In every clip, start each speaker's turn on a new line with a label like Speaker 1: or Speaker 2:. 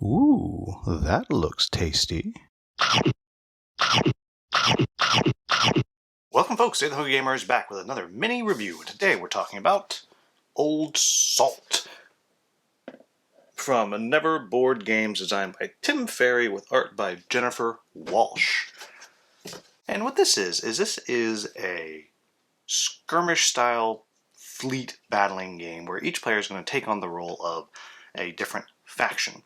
Speaker 1: Ooh, that looks tasty. Welcome folks, Stay the Hungry Gamer is back with another mini review. Today we're talking about Old Salt from Never Board Games, designed by Tim Ferry with art by Jennifer Walsh. And what this is a skirmish style fleet battling game where each player is going to take on the role of a different faction.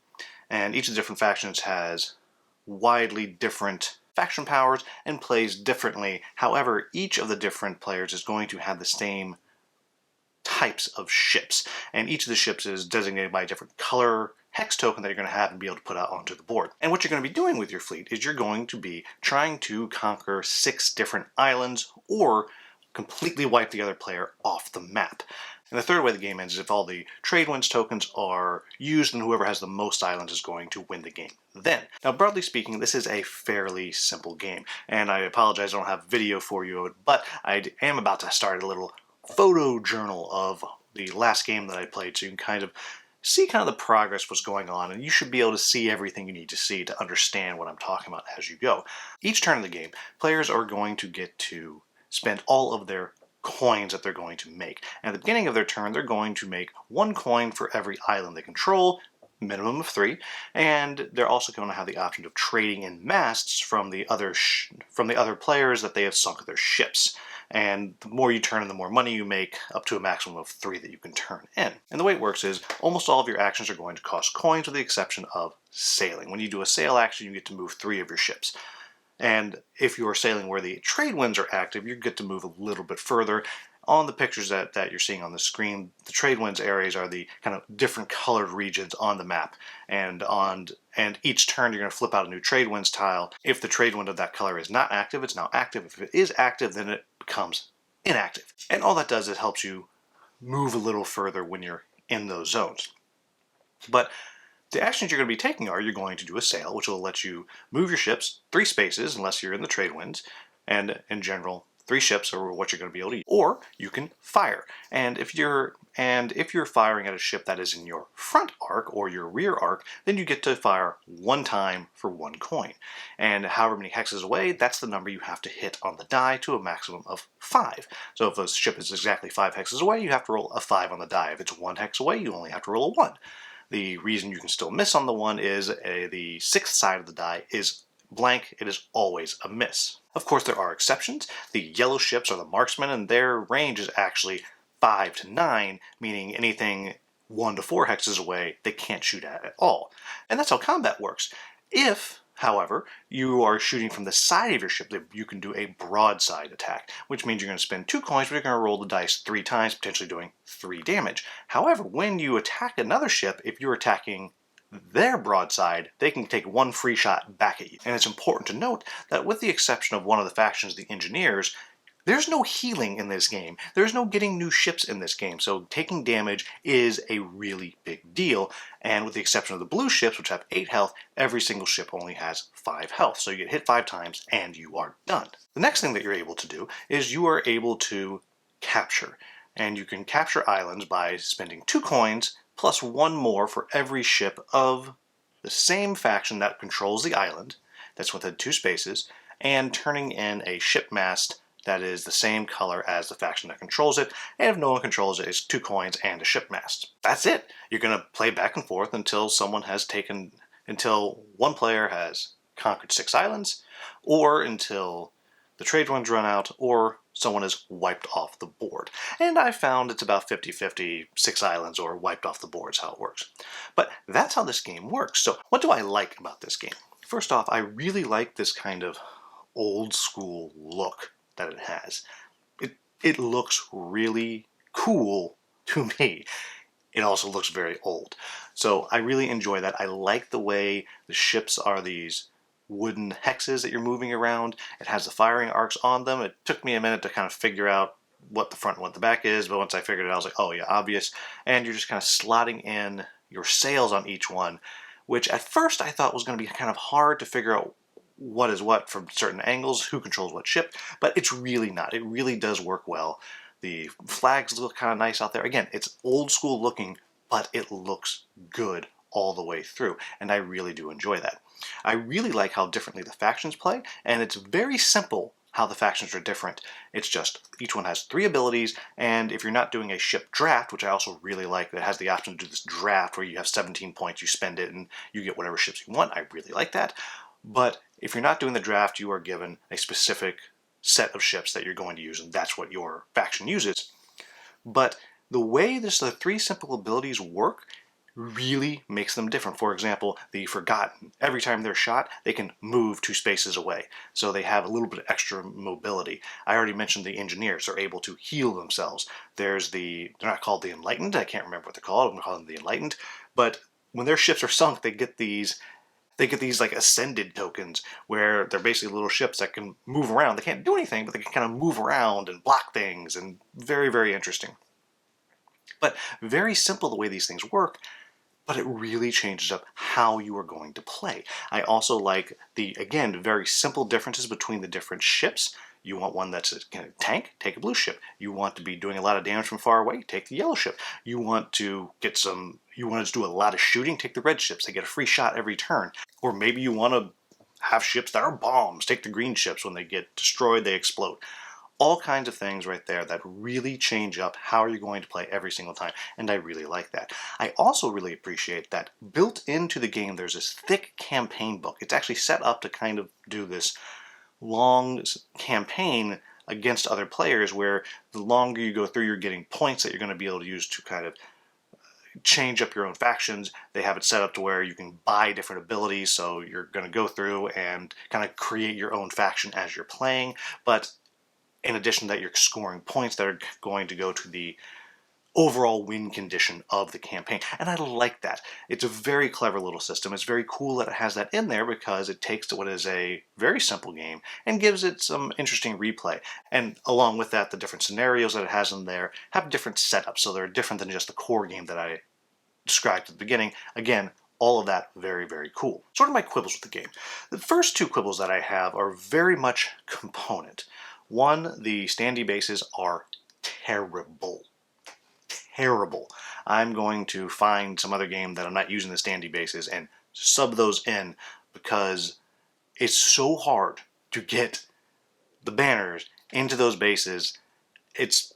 Speaker 1: And each of the different factions has widely different faction powers and plays differently. However, each of the different players is going to have the same types of ships, and each of the ships is designated by a different color hex token that you're going to have and be able to put out onto the board. And what you're going to be doing with your fleet is you're going to be trying to conquer 6 different islands or completely wipe the other player off the map. And the third way the game ends is if all the trade winds tokens are used, and whoever has the most islands is going to win the game then. Now, broadly speaking, this is a fairly simple game, and I apologize I don't have video for you, but I am about to start a little photo journal of the last game that I played, so you can kind of see the progress what's going on, and you should be able to see everything you need to see to understand what I'm talking about as you go. Each turn of the game, players are going to get to spend all of their coins that they're going to make. And at the beginning of their turn, they're going to make 1 coin for every island they control, minimum of 3, and they're also going to have the option of trading in masts from the other players that they have sunk their ships. And the more you turn and the more money you make, up to a maximum of 3 that you can turn in. And the way it works is almost all of your actions are going to cost coins with the exception of sailing. When you do a sail action, you get to move 3 of your ships. And if you're sailing where the trade winds are active, you get to move a little bit further. On the pictures that you're seeing on the screen, the trade winds areas are the kind of different colored regions on the map. And each turn you're going to flip out a new trade winds tile. If the trade wind of that color is not active, it's now active. If it is active, then it becomes inactive. And all that does is helps you move a little further when you're in those zones. But the actions you're going to be taking are you're going to do a sail, which will let you move your ships 3 spaces unless you're in the trade winds, and in general 3 ships are what you're going to be able to use. Or you can fire, and if you're firing at a ship that is in your front arc or your rear arc, then you get to fire 1 time for 1 coin. And however many hexes away, that's the number you have to hit on the die to a maximum of 5. So if a ship is exactly 5 hexes away, you have to roll a 5 on the die. If it's 1 hex away, you only have to roll a 1. The reason you can still miss on the 1 is the 6th side of the die is blank. It is always a miss. Of course, there are exceptions. The yellow ships are the marksmen, and their range is actually 5 to 9, meaning anything 1 to 4 hexes away, they can't shoot at all. And that's how combat works. If, however, you are shooting from the side of your ship, you can do a broadside attack, which means you're going to spend 2 coins, but you're going to roll the dice 3 times, potentially doing 3 damage. However, when you attack another ship, if you're attacking their broadside, they can take 1 free shot back at you. And it's important to note that with the exception of one of the factions, the engineers, there's no healing in this game. There's no getting new ships in this game, so taking damage is a really big deal. And with the exception of the blue ships, which have 8 health, every single ship only has 5 health. So you get hit 5 times and you are done. The next thing that you're able to do is you are able to capture. And you can capture islands by spending 2 coins plus 1 more for every ship of the same faction that controls the island, that's within 2 spaces, and turning in a ship mast that is the same color as the faction that controls it, and if no one controls it, it's 2 coins and a ship mast. That's it. You're going to play back and forth until one player has conquered 6 islands, or until the trade winds run out, or someone is wiped off the board. And I found it's about 50-50, 6 islands or wiped off the board is how it works. But that's how this game works. So what do I like about this game? First off, I really like this kind of old school look that it has. It looks really cool to me. It also looks very old. So I really enjoy that. I like the way the ships are these wooden hexes that you're moving around. It has the firing arcs on them. It took me a minute to kind of figure out what the front and what the back is, but once I figured it out, I was like, oh yeah, obvious. And you're just kind of slotting in your sails on each one, which at first I thought was going to be kind of hard to figure out what is what from certain angles, who controls what ship, but it's really not. It really does work well. The flags look kind of nice out there. Again, it's old school looking, but it looks good all the way through, and I really do enjoy that. I really like how differently the factions play, and it's very simple how the factions are different. It's just each one has 3 abilities, and if you're not doing a ship draft, which I also really like, that has the option to do this draft where you have 17 points, you spend it, and you get whatever ships you want. I really like that. But if you're not doing the draft, you are given a specific set of ships that you're going to use, and that's what your faction uses. But the way the 3 simple abilities work really makes them different. For example, the Forgotten, every time they're shot, they can move 2 spaces away. So they have a little bit of extra mobility. I already mentioned the Engineers are able to heal themselves. There's they're not called the Enlightened, I can't remember what they're called, I'm going to call them the Enlightened. But when their ships are sunk, they get these like ascended tokens where they're basically little ships that can move around. They can't do anything, but they can kind of move around and block things, and very, very interesting. But very simple the way these things work, but it really changes up how you are going to play. I also like the, again, very simple differences between the different ships. You want one that's a tank, take a blue ship. You want to be doing a lot of damage from far away, take the yellow ship. You want to do a lot of shooting, take the red ships. They get a free shot every turn. Or maybe you want to have ships that are bombs, take the green ships. When they get destroyed, they explode. All kinds of things right there that really change up how you're going to play every single time, and I really like that. I also really appreciate that built into the game there's this thick campaign book. It's actually set up to kind of do this long campaign against other players, where the longer you go through, you're getting points that you're going to be able to use to kind of change up your own factions. They have it set up to where you can buy different abilities, so you're going to go through and kind of create your own faction as you're playing, but in addition to that, you're scoring points that are going to go to the overall win condition of the campaign. And I like that. It's a very clever little system. It's very cool that it has that in there, because it takes what is a very simple game and gives it some interesting replay. And along with that, the different scenarios that it has in there have different setups, so they're different than just the core game that I described at the beginning. Again, all of that very, very cool. Sort of my quibbles with the game. The first 2 quibbles that I have are very much component. One, the standee bases are terrible. Terrible. I'm going to find some other game that I'm not using the standee bases and sub those in, because it's so hard to get the banners into those bases. It's,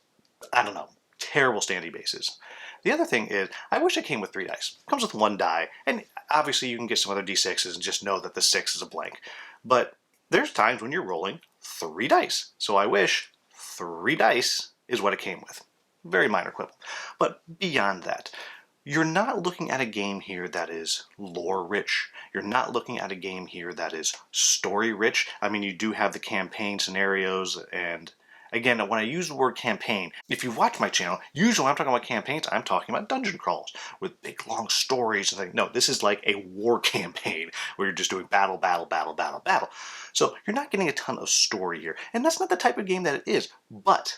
Speaker 1: I don't know, terrible standee bases. The other thing is, I wish it came with 3 dice. It comes with 1 die, and obviously you can get some other d6s and just know that the 6 is a blank. But there's times when you're rolling 3 dice. So I wish 3 dice is what it came with. Very minor quibble. But beyond that, you're not looking at a game here that is lore rich. You're not looking at a game here that is story rich. I mean, you do have the campaign scenarios, and again, when I use the word campaign, if you watch my channel, usually when I'm talking about campaigns, I'm talking about dungeon crawls with big long stories and things. No, this is like a war campaign where you're just doing battle, battle, battle, battle, battle. So you're not getting a ton of story here, and that's not the type of game that it is. But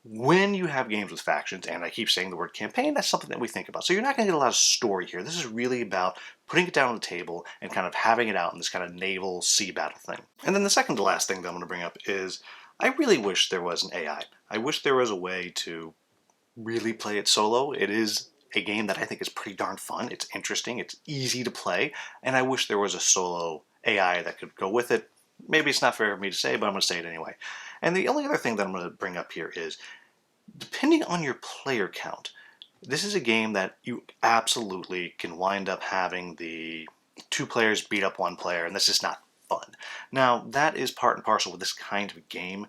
Speaker 1: when you have games with factions, and I keep saying the word campaign, that's something that we think about. So you're not going to get a lot of story here. This is really about putting it down on the table and kind of having it out in this kind of naval sea battle thing. And then the second to last thing that I'm going to bring up is, I really wish there was an AI. I wish there was a way to really play it solo. It is a game that I think is pretty darn fun. It's interesting, it's easy to play, and I wish there was a solo AI that could go with it. Maybe it's not fair for me to say, but I'm going to say it anyway. And the only other thing that I'm going to bring up here is, depending on your player count, this is a game that you absolutely can wind up having the 2 players beat up 1 player, and this is not fun. Now, that is part and parcel with this kind of game,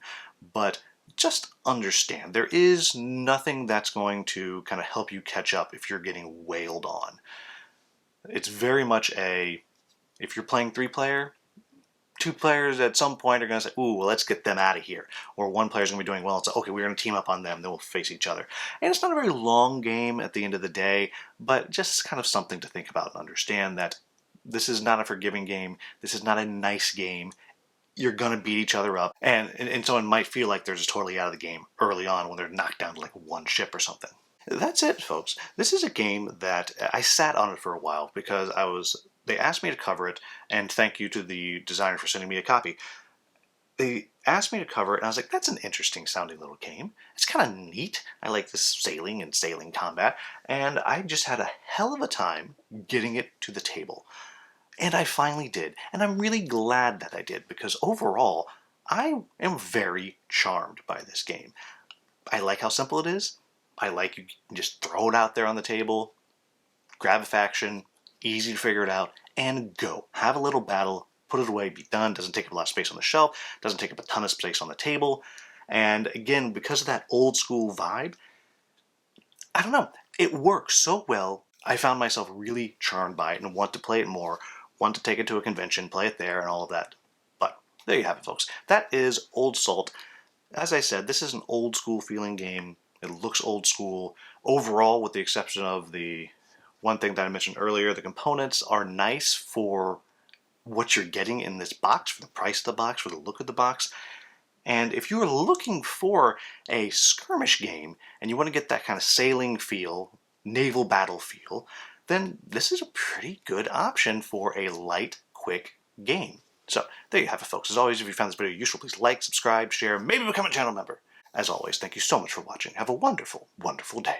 Speaker 1: but just understand, there is nothing that's going to kind of help you catch up if you're getting wailed on. It's very much if you're playing 3-player, 2 players at some point are going to say, ooh, well, let's get them out of here. Or 1 player's going to be doing well and say, okay, we're going to team up on them, then we'll face each other. And it's not a very long game at the end of the day, but just kind of something to think about and understand that this is not a forgiving game. This is not a nice game. You're going to beat each other up. And someone might feel like they're just totally out of the game early on when they're knocked down to like 1 ship or something. That's it, folks. This is a game that I sat on it for a while because they asked me to cover it, and thank you to the designer for sending me a copy. they asked me to cover it, and I was like, that's an interesting sounding little game. It's kind of neat. I like this sailing and sailing combat, and I just had a hell of a time getting it to the table. And I finally did, and I'm really glad that I did, because overall, I am very charmed by this game. I like how simple it is. I like you can just throw it out there on the table, grab a faction, easy to figure it out, and go. Have a little battle, put it away, be done. Doesn't take up a lot of space on the shelf, doesn't take up a ton of space on the table. And again, because of that old school vibe, I don't know, it works so well. I found myself really charmed by it and want to play it more, want to take it to a convention, play it there, and all of that. But there you have it, folks. That is Old Salt. As I said, this is an old school feeling game. It looks old school. Overall, with the exception of the one thing that I mentioned earlier, the components are nice for what you're getting in this box, for the price of the box, for the look of the box. And if you're looking for a skirmish game and you want to get that kind of sailing feel, naval battle feel, then this is a pretty good option for a light, quick game. So there you have it, folks. As always, if you found this video useful, please like, subscribe, share, maybe become a channel member. As always, thank you so much for watching. Have a wonderful, wonderful day.